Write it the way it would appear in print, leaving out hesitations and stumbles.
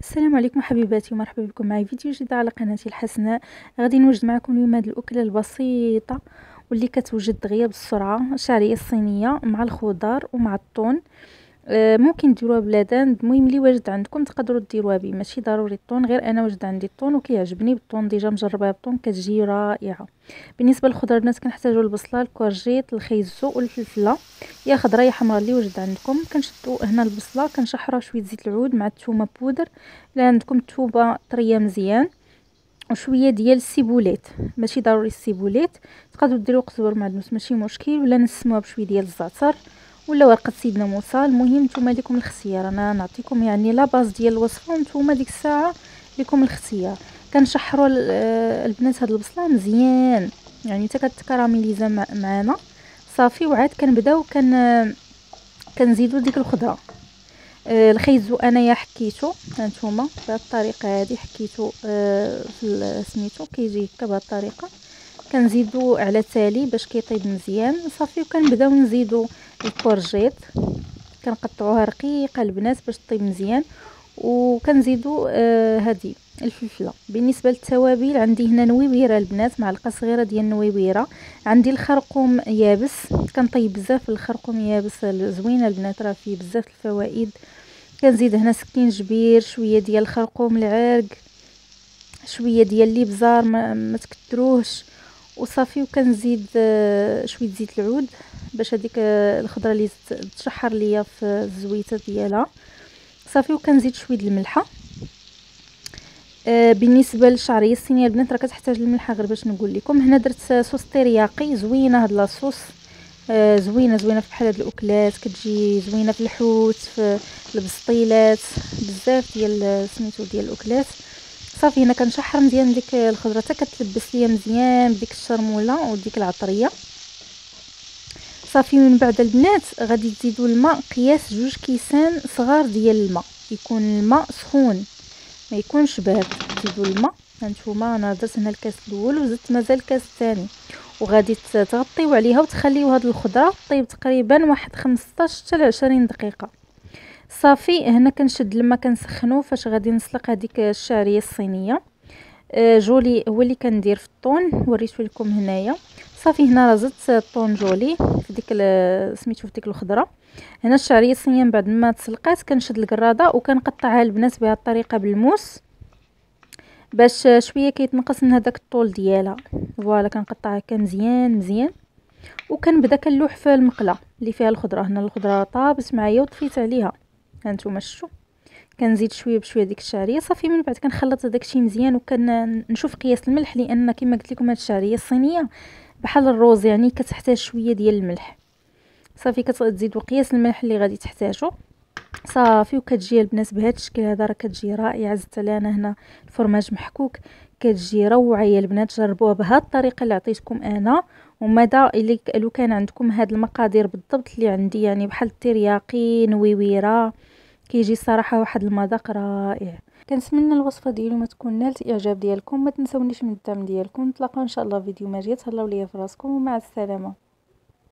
السلام عليكم حبيباتي ومرحبا بكم معي فيديو جديد على قناتي الحسناء. غادي نوجد معكم اليوم هذه الاكله البسيطه واللي كتوجد دغيا بالسرعه، الشعريه الصينيه مع الخضار ومع الطون. ممكن ديروها بلادان، المهم اللي واجد عندكم تقدروا ديروها به، ماشي ضروري الطون، غير انا واجد عندي الطون وكيعجبني بالطون، ديجا مجرباها بالطون كتجي رائعه. بالنسبه للخضر البنات كنحتاجوا البصله، الكوارجيط، الخيزو والفلفله، يا خضراء يا حمراء اللي واجد عندكم. كنشدوا هنا البصله كنشحرها شويه زيت العود مع الثومه بودر، الا عندكم الثومه طريه مزيان، وشويه ديال السيبوليت، ماشي ضروري السيبوليت، تقدروا ديروا قزبر معدنوس ماشي مشكل، ولا نسموها بشويه ديال الزعتر ولا ورقه سيدنا موسى. المهم نتوما ليكم الاختيار، انا نعطيكم يعني لا باز ديال الوصفه ونتوما ديك الساعه ليكم الاختيار. كنشحروا البنات هاد البصله مزيان يعني حتى كتكراميليزا معنا صافي، وعاد كنبداو كنزيدوا ديك الخضره. الخيزو انايا حكيتو هانتوما بهذه الطريقه هذه، حكيتو في سميتو كيجي هكا بهذه الطريقه. كنزيدو على تالي باش كيطيب مزيان صافي، وكنبداو نزيدو الكورجيط، كنقطعوها رقيقه البنات باش طيب مزيان، وكنزيدو هذه الفلفله. بالنسبه للتوابل عندي هنا نويبيره البنات، معلقه صغيره ديال النويبيره، عندي الخرقوم يابس، كنطيب بزاف الخرقوم يابس زوينه البنات، راه فيه بزاف الفوائد. كنزيد هنا سكينجبير، شويه ديال الخرقوم العرق، شويه ديال الابزار ما تكثروهش وصافي، وكنزيد شويه زيت العود باش هذيك الخضره اللي تشحر ليا في الزويته ديالها صافي، وكنزيد شويه الملحه. بالنسبه للشعريه الصينيه البنات راه كتحتاج الملحه، غير باش نقول لكم هنا درت صوص ترياقي زوينه، هاد لاصوص زوينه في بحال هاد الاكلات، كتجي زوينه في الحوت، في البسطيلات، بزاف ديال سميتو ديال الاكلات. صافي هنا كنشحر مزيان ديك الخضره حتى كتلبس ليا مزيان بديك الشرموله وديك العطريه صافي. من بعد البنات غادي تزيدوا الماء قياس 2 كيسان صغار ديال الماء، يكون الماء سخون ما يكونش بارد. تزيدوا الماء هانتوما، انا درت هنا الكاس الاول وزدت مازال الكاس الثاني، وغادي تغطيو عليها وتخليو هاد الخضره طيب تقريبا واحد 15 حتى ل 20 دقيقه صافي. هنا كنشد الماء كنسخنو فاش غادي نسلق هذيك الشعريه الصينيه. جولي هو اللي كندير في الطون، وريته لكم هنايا صافي. هنا راه زدت الطون جولي في ديك سميتو في ديك الخضره. هنا الشعريه الصينيه من بعد ما تسلقات كنشد القراده وكنقطعها البنات بهذه الطريقه بالموس باش شويه كيتنقص من هذاك الطول ديالها. فوالا كنقطعها هكا مزيان وكنبدا كنلوح في المقله اللي فيها الخضره. هنا الخضره طابت معايا وطفيت عليها هانتوما شفتوا، كنزيد شويه بشويه ديك الشعريه صافي. من بعد كنخلط داكشي مزيان وكنشوف قياس الملح، لان كما قلت لكم هاد الشعريه الصينيه بحال الروز يعني كتحتاج شويه ديال الملح صافي. كتزيدوا قياس الملح اللي غادي تحتاجو صافي، وكتجي البنات بهذا الشكل هذا، راه كتجي رائعه. زدت عليها انا هنا الفرماج محكوك، كتجي روعه يا البنات. جربوها بهذه الطريقه اللي عطيتكم انا، وماذا لو كان عندكم هاد المقادير بالضبط اللي عندي، يعني بحال الترياقي نويويره، كيجي صراحه واحد المذاق رائع. كنتمنى الوصفه ديالي ما تكون نالت الاعجاب ديالكم، ما تنسونيش من الدعم ديالكم. نتلاقاو ان شاء الله في فيديو ما جاي، تهلاو ليا في راسكم ومع السلامه.